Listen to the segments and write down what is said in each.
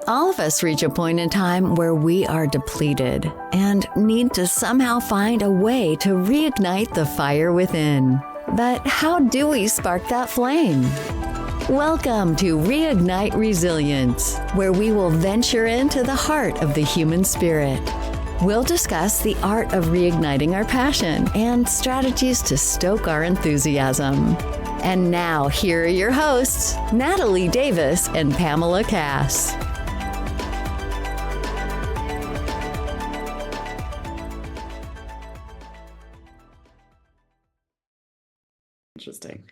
All of us reach a point in time where we are depleted and need to somehow find a way to reignite the fire within. But how do we spark that flame? Welcome to Reignite Resilience, where we will venture into the heart of the human spirit. We'll discuss the art of reigniting our passion and strategies to stoke our enthusiasm. And now, here are your hosts, Natalie Davis and Pamela Cass. Interesting.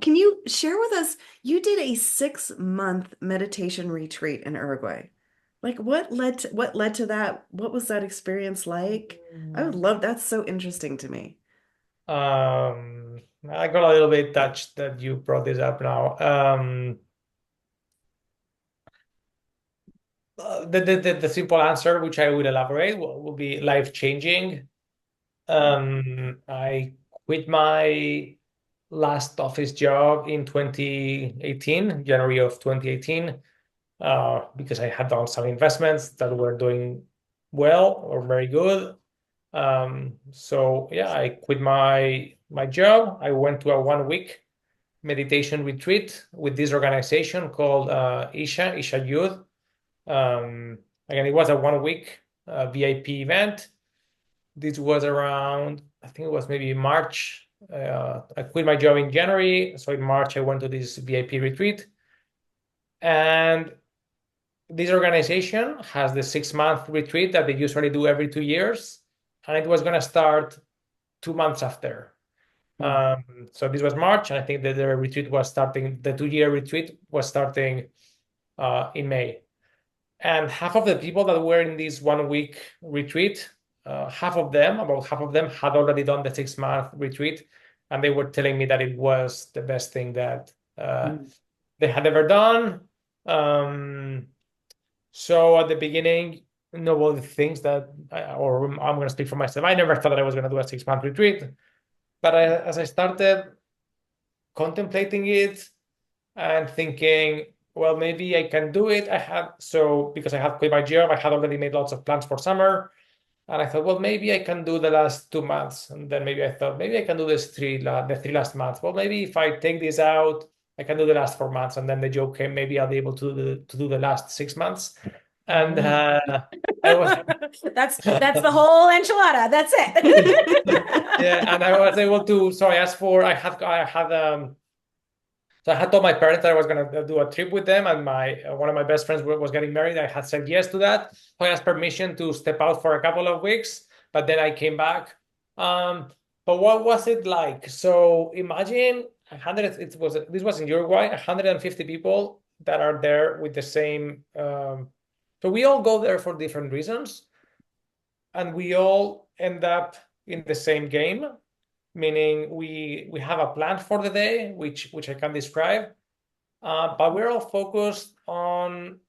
Can you share with us, you did a 6-month meditation retreat in Uruguay. Like what led to that? What was that experience like? I would love, that's so interesting to me. I got a little bit touched that you brought this up now. The simple answer, which I would elaborate, will be life-changing. I quit my last office job in 2018, January of 2018, because I had done some investments that were doing well or very good. So yeah, I quit my job. I went to a 1-week meditation retreat with this organization called Isha Judd. Again, it was a 1-week VIP event. This was around, I think it was maybe March. I quit my job in January, so in March I went to this VIP retreat. And this organization has the 6-month retreat that they usually do every 2 years, and it was going to start 2 months after. So this was March, and I think that the 2-year retreat was starting in May. And half of the people that were in this 1-week retreat, about half of them had already done the 6-month retreat, and they were telling me that it was the best thing that they had ever done. So at the beginning, nobody thinks that, or I'm going to speak for myself, I never thought that I was going to do a 6-month retreat. But as I started contemplating it and thinking, well, maybe I can do it. Because I had quit my job, I had already made lots of plans for summer. And I thought, well, maybe I can do the last 2 months. And then maybe I thought, maybe I can do the 3 last months. Well, maybe if I take this out, I can do the last 4 months. And then the joke came, maybe I'll be able to do the last 6 months. And I was that's the whole enchilada. That's it. Yeah, and I was able to. So I asked for. So I had told my parents that I was going to do a trip with them, and one of my best friends was getting married. I had said yes to that. So I asked permission to step out for a couple of weeks, but then I came back. But what was it like? So imagine this was in Uruguay, 150 people that are there with the same. So we all go there for different reasons, and we all end up in the same game. Meaning we have a plan for the day, which I can describe, but we're all focused on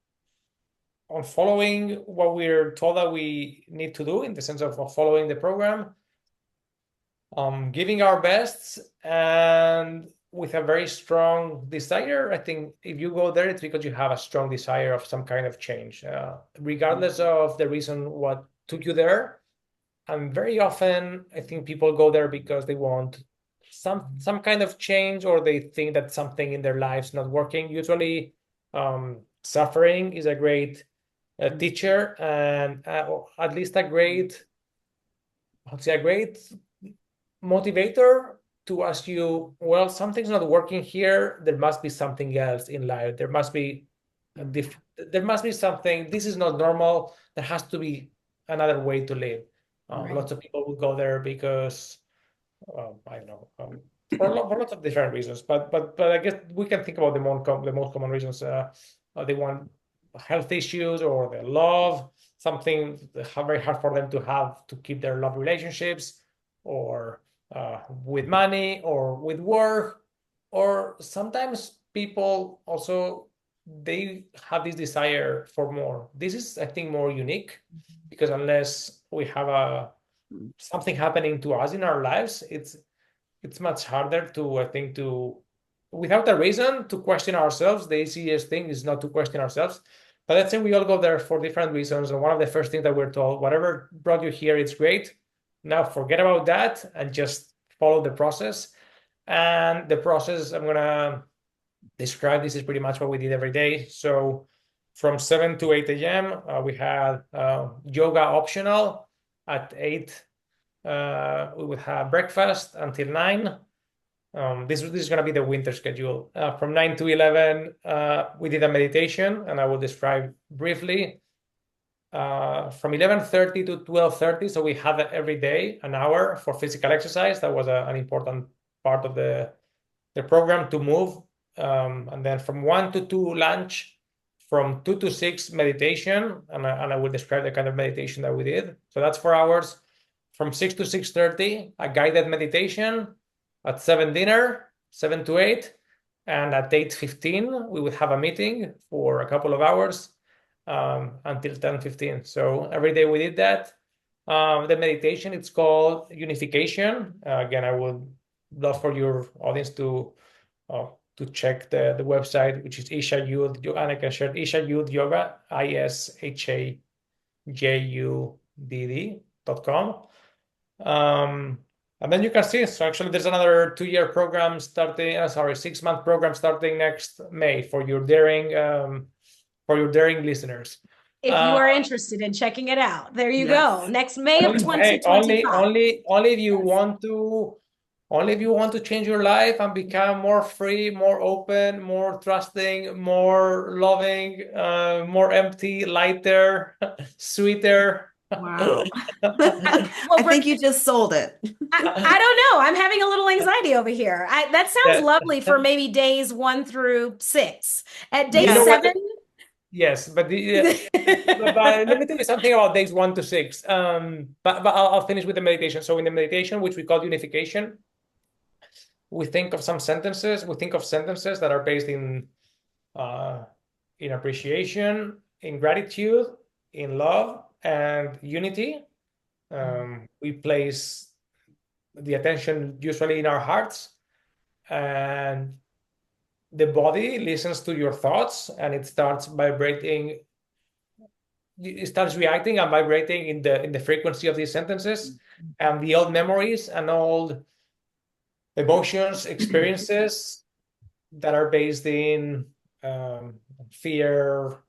following what we're told that we need to do, in the sense of following the program, giving our best, and with a very strong desire. I think if you go there, it's because you have a strong desire of some kind of change, regardless of the reason what took you there. And very often, I think people go there because they want some kind of change, or they think that something in their lives not working. Usually, suffering is a great teacher, and at least a great motivator to ask you, well, something's not working here. There must be something else in life. There must be something. This is not normal. There has to be another way to live. Right. Lots of people will go there because, I don't know, for lots of different reasons. But I guess we can think about the most common reasons. They want health issues, or they love something very hard for them to keep their love relationships, or with money, or with work, or sometimes people also, they have this desire for more. This is, I think, more unique, because unless we have something happening to us in our lives, it's much harder to, I think, without a reason to question ourselves. The easiest thing is not to question ourselves, But let's say we all go there for different reasons. And one of the first things that we're told, whatever brought you here, it's great. Now forget about that and just follow the process. And the process I'm going to describe, this is pretty much what we did every day. So from 7 to 8 a.m., we had yoga optional. At 8, we would have breakfast until 9. This is going to be the winter schedule. From 9 to 11, we did a meditation, and I will describe briefly. From 11:30 to 12:30, so we had every day an hour for physical exercise. That was an important part of the program, to move. And then from 1 to 2, lunch. From 2 to 6, meditation, and I will describe the kind of meditation that we did. So that's 4 hours. From 6 to 6:30, a guided meditation. At 7, dinner. 7 to 8, and at 8:15, we would have a meeting for a couple of hours until 10:15. So every day we did that. The meditation, it's called unification. Again, I would love for your audience to check the website, which is Isha Judd, and I can share Isha Judd Yoga, ishajudd.com. And then you can see, so actually there's another 2-year program starting, 6-month program starting next May for your daring listeners. If you are interested in checking it out, there you go. Next May of 2025. Only if you want to. Only if you want to change your life and become more free, more open, more trusting, more loving, more empty, lighter, sweeter. Wow. I think you just sold it. I don't know. I'm having a little anxiety over here. That sounds lovely for maybe days 1 through 6. At day 7. Yes, but, but let me tell you something about days 1 to 6. But I'll finish with the meditation. So in the meditation, which we call unification, we think of some sentences. We think of sentences that are based in appreciation, in gratitude, in love, and unity. We place the attention usually in our hearts, and the body listens to your thoughts, and it starts vibrating. It starts reacting and vibrating in the frequency of these sentences, and the old memories and old emotions, experiences that are based in fear,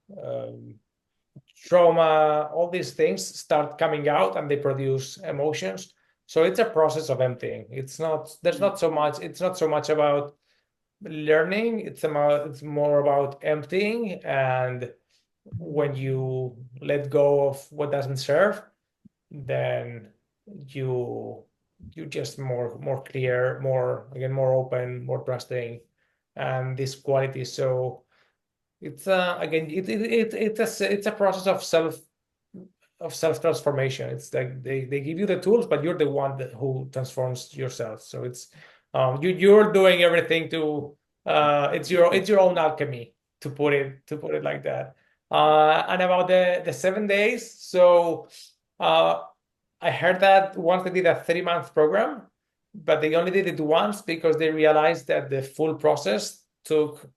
trauma, all these things start coming out, and they produce emotions. So it's a process of emptying. It's not so much about learning. It's more about emptying. And when you let go of what doesn't serve, then you just more clear, more open, more trusting, and this quality. So it's again, it's a process of self transformation. It's like they give you the tools, but you're the one who transforms yourself. So it's you're doing everything to it's your own alchemy, to put it like that. And about the 7 days, so I heard that once they did a 3-month program, but they only did it once because they realized that the full process took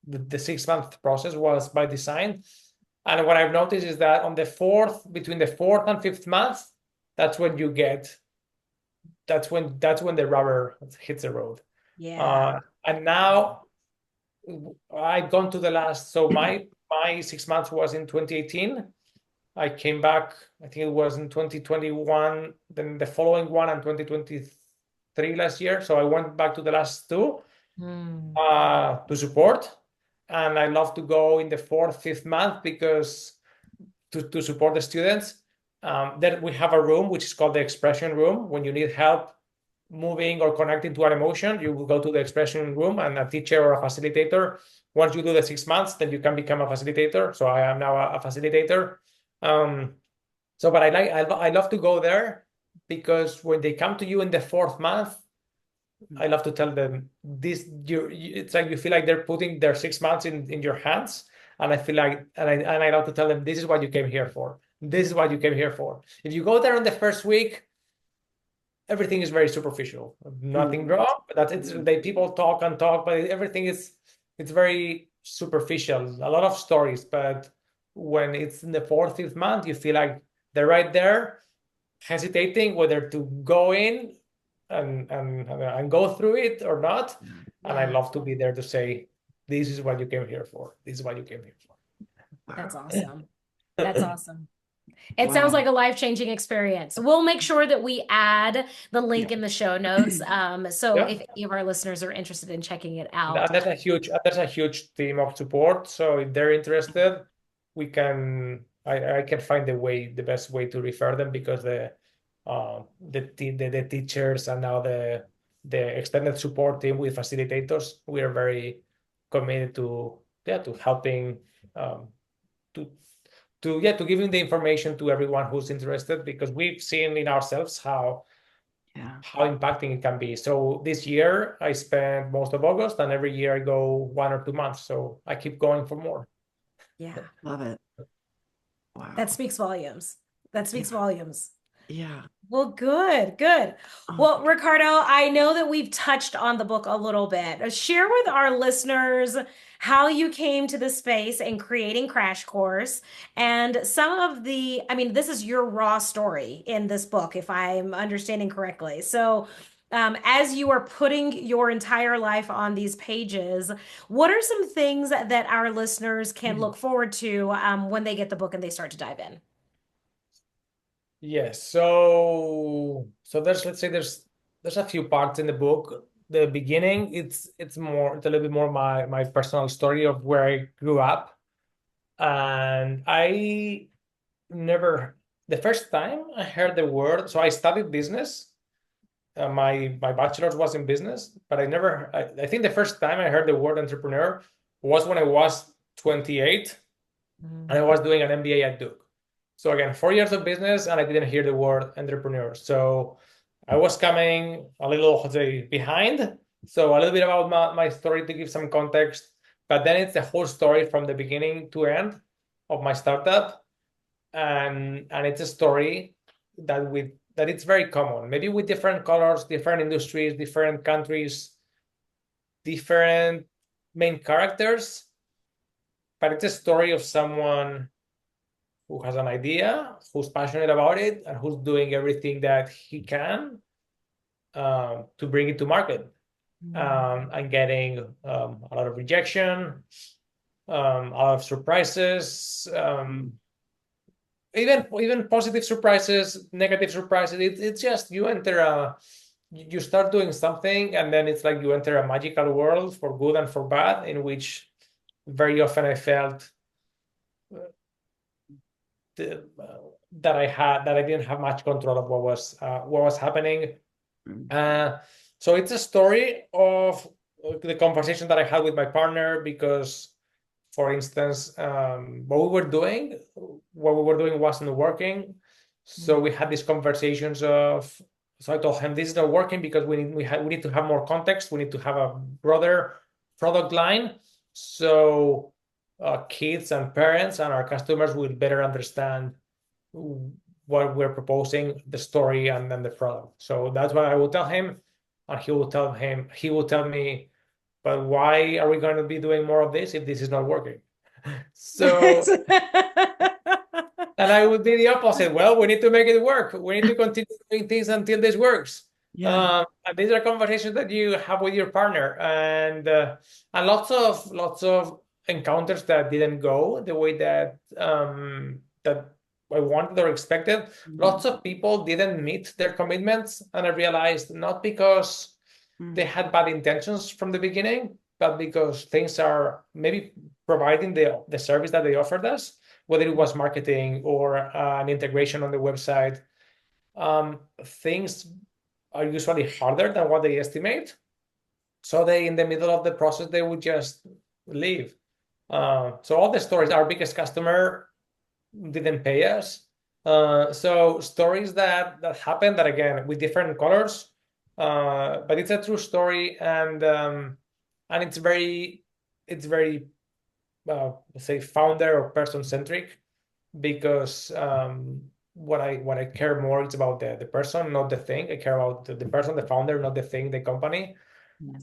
the 6-month process was by design. And what I've noticed is that on between the 4th and 5th month, that's when the rubber hits the road. Yeah. And now I've gone to the last, so my 6 months was in 2018. I came back, I think it was in 2021, then the following one in 2023 last year. So I went back to the last 2 to support. And I love to go in the 4th, 5th month because to support the students. Then we have a room which is called the expression room. When you need help moving or connecting to an emotion, you will go to the expression room, and a teacher or a facilitator. Once you do the 6 months, then you can become a facilitator. So I am now a facilitator. But I love to go there because when they come to you in the 4th month, I love to tell them it's like you feel like they're putting their 6 months in your hands, and I feel like I love to tell them, this is what you came here for. This is what you came here for. If you go there in the first week, everything is very superficial. Nothing wrong, but people talk and talk, but everything it's very superficial. A lot of stories, but when it's in the fourth, fifth month, you feel like they're right there, hesitating whether to go in and go through it or not. And I love to be there to say, this is what you came here for. This is what you came here for. That's awesome. That's awesome. It sounds like a life-changing experience. We'll make sure that we add the link in the show notes. So if any of our listeners are interested in checking it out. And that's a huge team of support. So if they're interested, I can find the best way to refer them, because the teachers and now the extended support team with facilitators, we are very committed to helping to giving the information to everyone who's interested, because we've seen in ourselves how impacting it can be. So this year I spent most of August, and every year I go 1 or 2 months. So I keep going for more. Yeah, love it. Wow. That speaks volumes. That speaks volumes. Yeah. Well, good. Well, Ricardo, I know that we've touched on the book a little bit. Share with our listeners how you came to the space in creating Crash Course, and some of this is your raw story in this book, if I'm understanding correctly. So as you are putting your entire life on these pages, what are some things that our listeners can look forward to when they get the book and they start to dive in? Yes. So there's a few parts in the book. The beginning, it's a little bit more my personal story of where I grew up. And the first time I heard the word, so I studied business. My bachelor's was in business, but I think the first time I heard the word entrepreneur was when I was 28 and I was doing an MBA at Duke. So again, 4 years of business, and I didn't hear the word entrepreneur. So I was coming a little, behind. So a little bit about my story to give some context, but then it's the whole story from the beginning to end of my startup. And it's a story that it's very common, maybe with different colors, different industries, different countries, different main characters, but it's a story of someone who has an idea, who's passionate about it, and who's doing everything that he can to bring it to market, and getting a lot of rejection, a lot of surprises, even positive surprises, negative surprises. It's just you start doing something, and then it's like you enter a magical world, for good and for bad, in which very often I felt that I didn't have much control of what was happening. So it's a story of the conversation that I had with my partner, because, for instance, what we were doing wasn't working. So we had these conversations so I told him, this is not working because we need to have more context. We need to have a broader product line, so kids and parents and our customers will better understand what we're proposing, the story, and then the product. So that's what I will tell him, and he will tell me, but why are we going to be doing more of this if this is not working? So and I would be the opposite. Well, we need to make it work. We need to continue doing things until this works. And these are conversations that you have with your partner, and lots of encounters that didn't go the way that I wanted or expected. Lots of people didn't meet their commitments, and I realized not because they had bad intentions from the beginning, but because things are maybe providing the service that they offered us, whether it was marketing or an integration on the website. Things are usually harder than what they estimate. So in the middle of the process, they would just leave. So all the stories, our biggest customer didn't pay us. So stories that happen, that again, with different colors, but it's a true story, and it's very say founder or person centric, because what I care more is about the person, not the thing. I care about the person, the founder, not the thing, the company.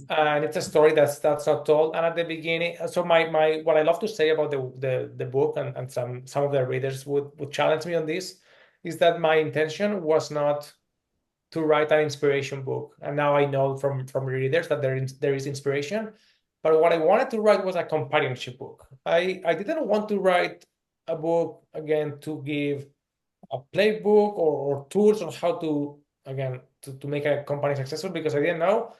And it's a story that's not told. And at the beginning, so my what I love to say about the book, and some of the readers would challenge me on this, is that my intention was not to write an inspiration book. And now I know from readers that there is inspiration. But what I wanted to write was a companionship book. I didn't want to write a book again to give a playbook or tools on how to, again, to make a company successful, because I didn't know.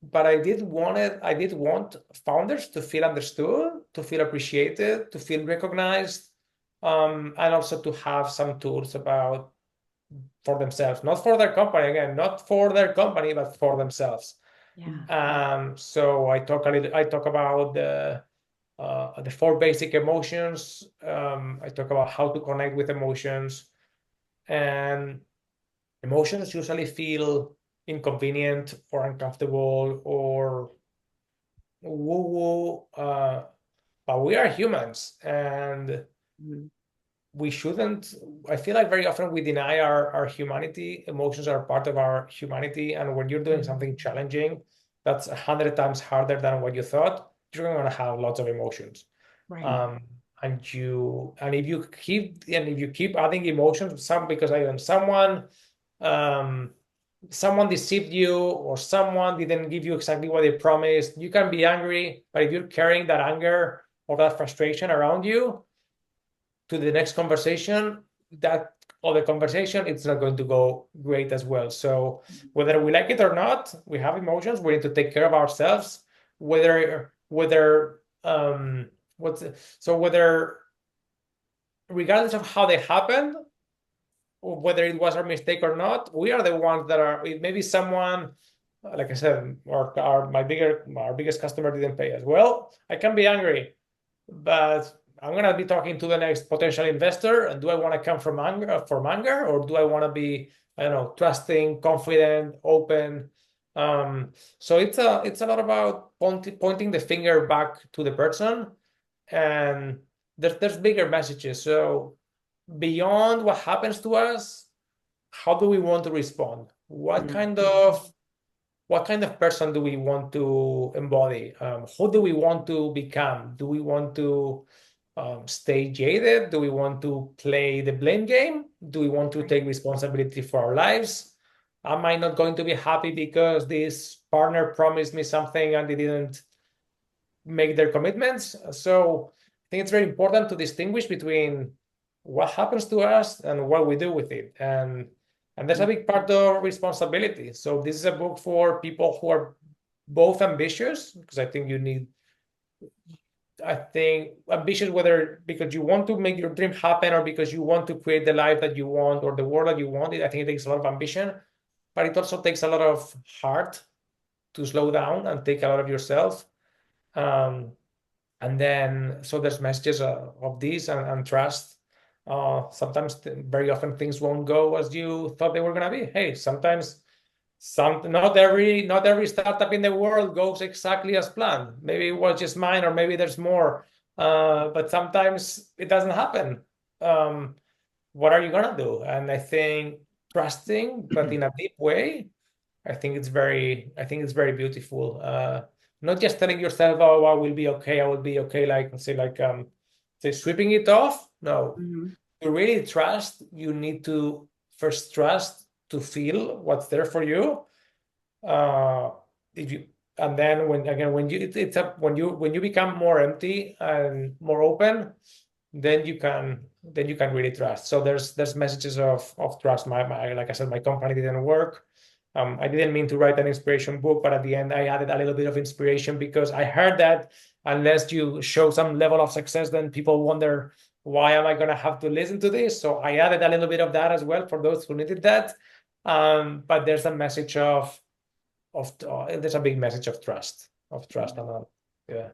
But I did want founders to feel understood, to feel appreciated, to feel recognized, and also to have some tools about for themselves, not for their company, again, not for their company, but for themselves. So I talk about the four basic emotions. I talk about how to connect with emotions, and emotions usually feel inconvenient or uncomfortable or woo-woo, but we are humans, and we shouldn't. I feel like very often we deny our humanity. Emotions are part of our humanity, and when you're doing something challenging, that's 100 times harder than what you thought. You're going to have lots of emotions. Right. And if you keep adding emotions, because someone deceived you, or someone didn't give you exactly what they promised, you can be angry, but if you're carrying that anger or that frustration around you to the next conversation, that other conversation, it's not going to go great as well. So whether we like it or not, we have emotions. We need to take care of ourselves. Whether regardless of how they happen, or whether it was our mistake or not, we are the ones that are. Maybe someone, like I said, our biggest customer didn't pay us. Well, I can be angry, but I'm gonna be talking to the next potential investor. And do I want to come from anger, or do I want to be, I don't know, trusting, confident, open? So it's a lot about pointing the finger back to the person, and there's bigger messages. So beyond what happens to us, how do we want to respond? What kind of person do we want to embody? Who do we want to become? Do we want to stay jaded? Do we want to play the blame game? Do we want to take responsibility for our lives? Am I not going to be happy because this partner promised me something and they didn't make their commitments? So I think it's very important to distinguish between what happens to us and what we do with it. And that's a big part of responsibility. So this is a book for people who are both ambitious, because I think ambitious, whether because you want to make your dream happen, or because you want to create the life that you want or the world that you want. I think it takes a lot of ambition, but it also takes a lot of heart to slow down and take a lot of yourself. And then, so there's messages of this and trust. Sometimes, very often, things won't go as you thought they were gonna be. Hey, sometimes not every startup in the world goes exactly as planned. Maybe it was just mine, or maybe there's more. But sometimes it doesn't happen. What are you gonna do? And I think trusting, but in a deep way, I think it's very beautiful. Not just telling yourself, "Oh, I will be okay. I will be okay." Say sweeping it off. No, to really trust, you need to first trust to feel what's there for you. If you and then when you become more empty and more open, then you can really trust. So there's messages of trust. My like I said, my company didn't work. I didn't mean to write an inspiration book, but at the end I added a little bit of inspiration, because I heard that unless you show some level of success, then people wonder, why am I going to have to listen to this? So I added a little bit of that as well for those who needed that. But there's a message there's a big message of trust. Yeah.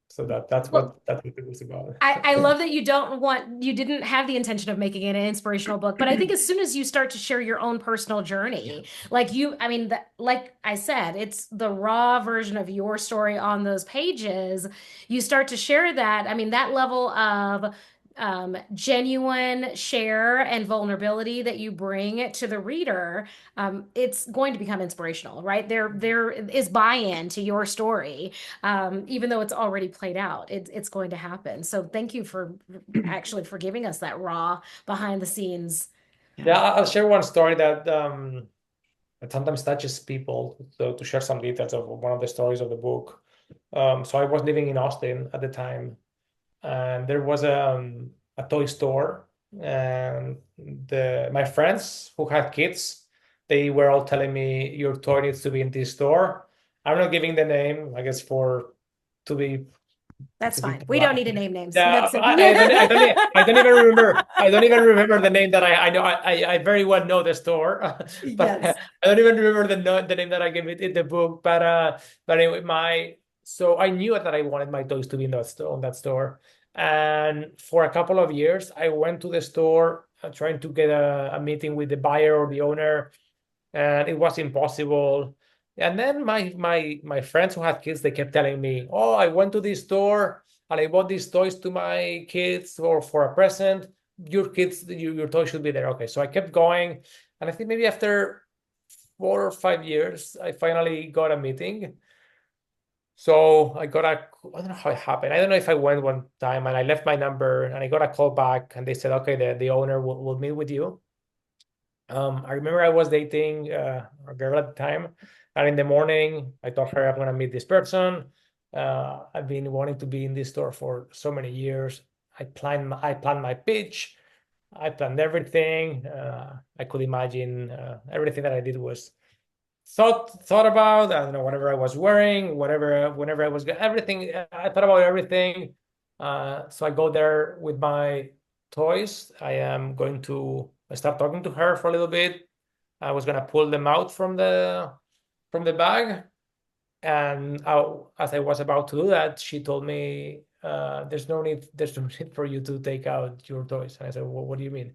So that's Well, what that book was about. I love that you didn't have the intention of making it an inspirational book, but I think as soon as you start to share your own personal journey, like I said, it's the raw version of your story on those pages. You start to share that. I mean, that level of genuine share and vulnerability that you bring to the reader, it's going to become inspirational, right? There is buy-in to your story, even though it's already played out. It's going to happen. So thank you for actually for giving us that raw behind the scenes. Yeah, I'll share one story that sometimes touches people. So to share some details of one of the stories of the book. So I was living in Austin at the time, and there was a toy store, and my friends who had kids, they were all telling me your toy needs to be in this store. I'm not giving the name, I guess, to be That's to be fine. We don't need polite. to name names. Yeah, That's I don't even remember. I don't even remember the name that I know. I very well know the store, but Yes. I don't even remember the name that I gave it in the book. But anyway, so I knew that I wanted my toys to be in that store, and for a couple of years, I went to the store trying to get a meeting with the buyer or the owner, and it was impossible. And then my friends who had kids, they kept telling me, "Oh, I went to this store and I bought these toys to my kids or for a present. Your toy should be there." Okay, so I kept going, and I think maybe after 4 or 5 years, I finally got a meeting. So I don't know how it happened. I don't know if I went one time and I left my number and I got a call back and they said, "Okay, the owner will meet with you." I remember I was dating a girl at the time, and in the morning I told her I'm gonna meet this person. I've been wanting to be in this store for so many years. I planned my pitch. I planned everything. I could imagine everything that I did was thought about. I don't know, whatever I was wearing, whenever I was everything. I thought about everything. So I go there with my toys. I am going to start talking to her for a little bit. I was gonna pull them out from the bag, and as I was about to do that, she told me, "There's no need. There's no need for you to take out your toys." And I said, "Well, what do you mean?"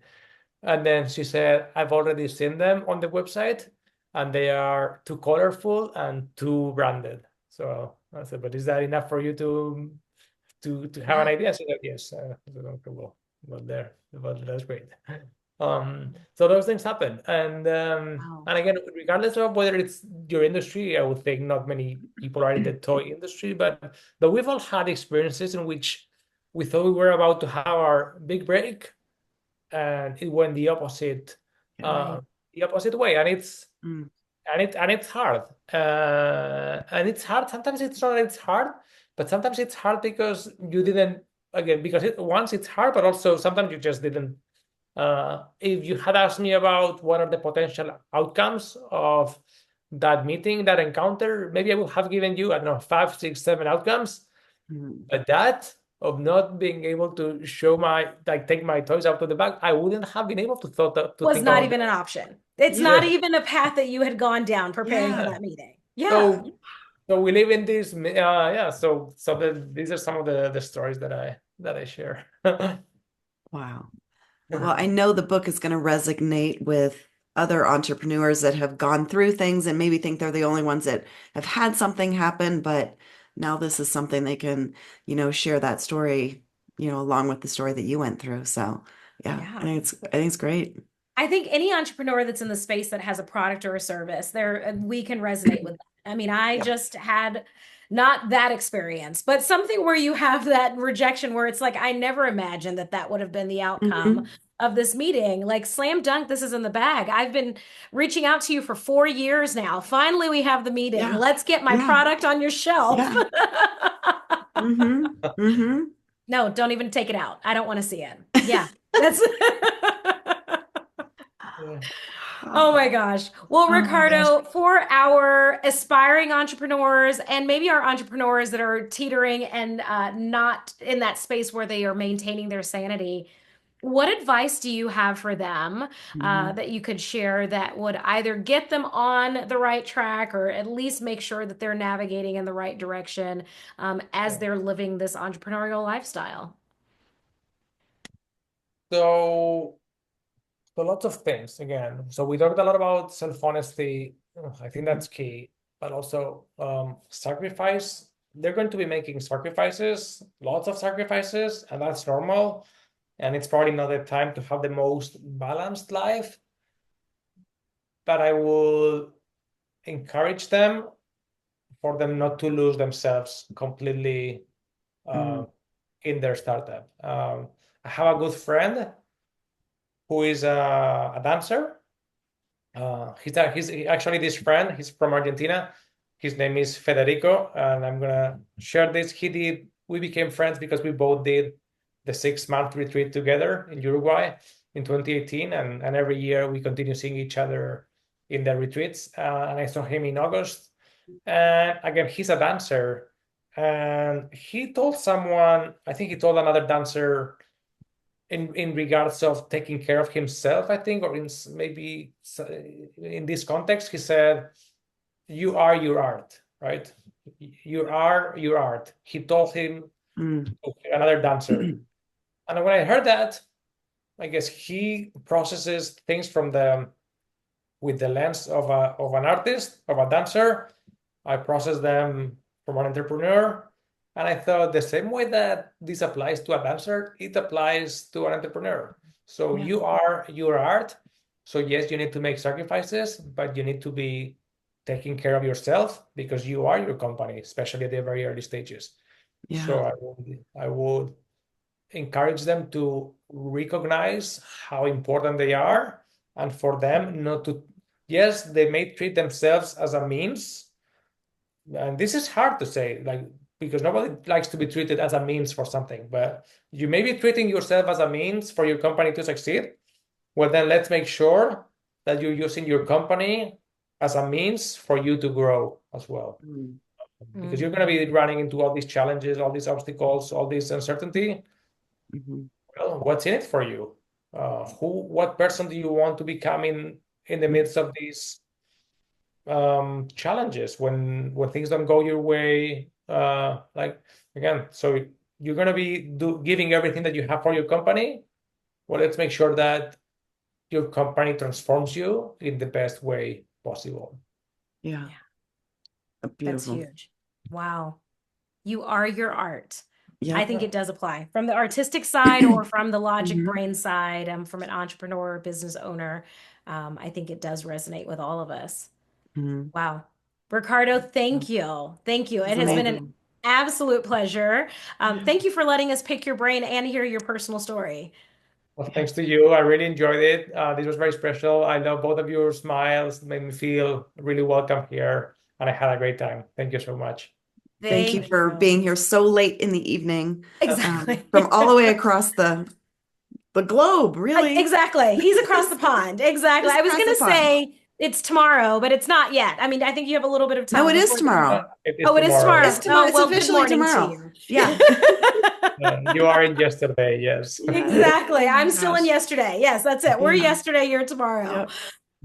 And then she said, "I've already seen them on the website, and they are too colorful and too branded." So I said, "But is that enough for you to have an idea?" She said, "Yes." I said, "Okay, well, that's great." So those things happen, Wow. and again, regardless of whether it's your industry, I would think not many people are in the toy industry, but we've all had experiences in which we thought we were about to have our big break, and it went Right. the opposite way, and it's Mm. and it's hard, and it's hard. Sometimes it's not. It's hard, but sometimes it's hard because you didn't again because once it's hard, but also sometimes you just didn't. If you had asked me about what are the potential outcomes of that meeting, that encounter, maybe I would have given you, I don't know, 5, 6, 7 outcomes. Mm. But that of not being able to take my toys out of the bag, I wouldn't have been able to Was think not about even an option. It's Yeah. not even a path that you had gone down preparing for Yeah. that meeting. Yeah. So we live in this, yeah. These are some of the stories that I share. Wow. Well, I know the book is going to resonate with other entrepreneurs that have gone through things and maybe think they're the only ones that have had something happen, but now this is something they can, share that story, along with the story that you went through. So, yeah, Yeah. I think it's great. I think any entrepreneur that's in the space that has a product or a service, we can resonate with that. I mean, I just had not that experience, but something where you have that rejection where it's like, I never imagined that would have been the outcome Mhm. of this meeting. Like, slam dunk, this is in the bag. I've been reaching out to you for 4 years now. Finally, we have the meeting. Yeah. Let's get my Yeah. product on your shelf. Yeah. Mm-hmm. Mm-hmm. No, don't even take it out. I don't want to see it. Yeah, that's. Yeah. Oh my gosh. Well, Oh my gosh. Ricardo, for our aspiring entrepreneurs and maybe our entrepreneurs that are teetering and not in that space where they are maintaining their sanity, what advice do you have for them Mhm. that you could share that would either get them on the right track or at least make sure that they're navigating in the right direction as they're living this entrepreneurial lifestyle? So lots of things again. So we talked a lot about self-honesty. I think that's key, but also sacrifice. They're going to be making sacrifices, lots of sacrifices, and that's normal. and it's probably not the time to have the most balanced life, but I will encourage them for them not to lose themselves completely in their startup. I have a good friend who is a dancer. He's actually this friend. He's from Argentina. His name is Federico, and I'm gonna share this. We became friends because we both did the 6-month retreat together in Uruguay in 2018, and every year we continue seeing each other in the retreats. And I saw him in August. And again, he's a dancer, and he told someone, I think he told another dancer in regards of taking care of himself, I think, or maybe in this context, he said, you are your art, right? You are your art. He told him, another dancer. And when I heard that, I guess he processes things with the lens of an artist, of a dancer. I process them from an entrepreneur. And I thought the same way that this applies to a dancer, it applies to an entrepreneur. So you are your art. So yes, you need to make sacrifices, but you need to be taking care of yourself because you are your company, especially at the very early stages. Yeah. So I would encourage them to recognize how important they are, and for them not to, yes, they may treat themselves as a means. And this is hard to say, because nobody likes to be treated as a means for something, but you may be treating yourself as a means for your company to succeed. Well, then let's make sure that you're using your company as a means for you to grow as well. Because you're going to be running into all these challenges, all these obstacles, all this uncertainty. Well, what's in it for you? What person do you want to become in the midst of these challenges when things don't go your way? Again, so you're going to be giving everything that you have for your company. Well, let's make sure that your company transforms you in the best way possible. Yeah. Beautiful. That's huge. Wow. You are your art. Yeah. I think it does apply from the artistic side or from the logic brain side, from an entrepreneur or business owner. I think it does resonate with all of us. Wow. Ricardo, thank you. Thank you. It has been an absolute pleasure. Thank you for letting us pick your brain and hear your personal story. Well, thanks to you. I really enjoyed it. This was very special. I know both of your smiles made me feel really welcome here, and I had a great time. Thank you so much. Thank you for being here so late in the evening. Exactly. From all the way across the globe, really. Exactly. He's across the pond. Exactly. I was going to say it's tomorrow, but it's not yet. I mean, I think you have a little bit of time. No, it is tomorrow. It is tomorrow. It's tomorrow. It's officially tomorrow. Yeah. You are in yesterday, yes. Exactly. I'm still in yesterday. Yes, that's it. We're yesterday, you're tomorrow. Yep.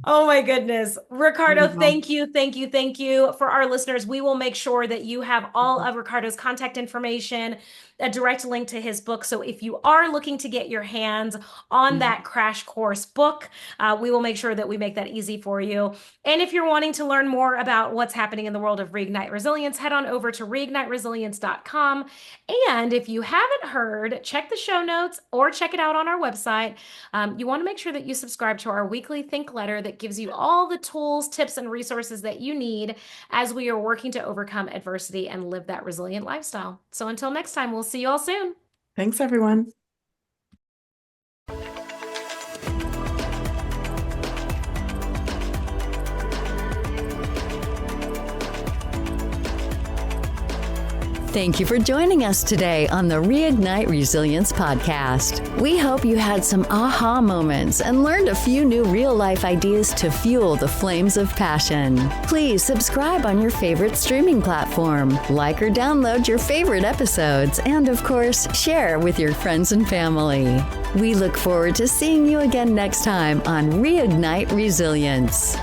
Oh my goodness. Ricardo, thank you. Thank you. Thank you. For our listeners, we will make sure that you have all of Ricardo's contact information, a direct link to his book. So if you are looking to get your hands on that crash course book, we will make sure that we make that easy for you. And if you're wanting to learn more about what's happening in the world of Reignite Resilience, head on over to reigniteresilience.com. And if you haven't heard, check the show notes or check it out on our website. You want to make sure that you subscribe to our weekly Think Letter that gives you all the tools, tips, and resources that you need as we are working to overcome adversity and live that resilient lifestyle. So until next time, we'll see you all soon. Thanks, everyone. Thank you for joining us today on the Reignite Resilience podcast. We hope you had some aha moments and learned a few new real-life ideas to fuel the flames of passion. Please subscribe on your favorite streaming platform, like or download your favorite episodes, and of course, share with your friends and family. We look forward to seeing you again next time on Reignite Resilience.